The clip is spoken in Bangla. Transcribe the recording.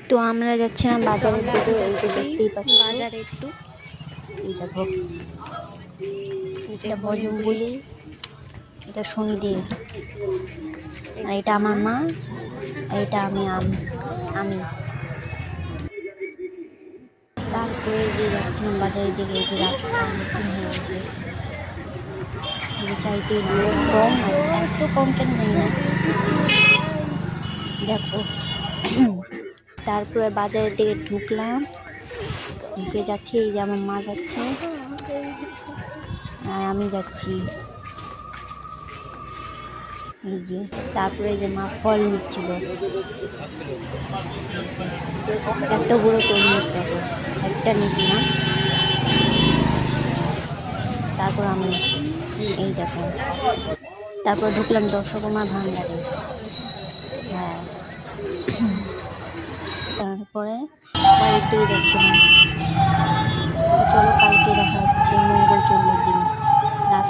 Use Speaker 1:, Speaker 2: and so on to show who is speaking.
Speaker 1: তো আমরা যাচ্ছিলাম বাজারের দিকে। এই যে দেখতেই পাচ্ছি
Speaker 2: বাজারে একটু
Speaker 1: এই দেখো, এটা বজরংবলী, এটা শনিদেব, আর এটা আমার মা, আর এটা আমি তারপরে যে যাচ্ছিলাম বাজারের দিকে। এই যে রাস্তা নতুন হয়েছে, এই যে চাইতে লোক কম, এত কম কেন জানি না, দেখো। তারপরে বাজারের দিকে ঢুকলাম, ঢুকে যাচ্ছি। এই যে আমার মা যাচ্ছে আর আমি যাচ্ছি, এই যে। তারপরে যে মা ফল নিচ্ছিল, এত বড় তরমুজ দেখো, একটা নিয়েছিলাম। তারপর আমি এই দেখো, তারপর ঢুকলাম দশকর্মা ভান্ডারে। হ্যাঁ, তারপরে বাড়ির দিকে যাচ্ছিলাম।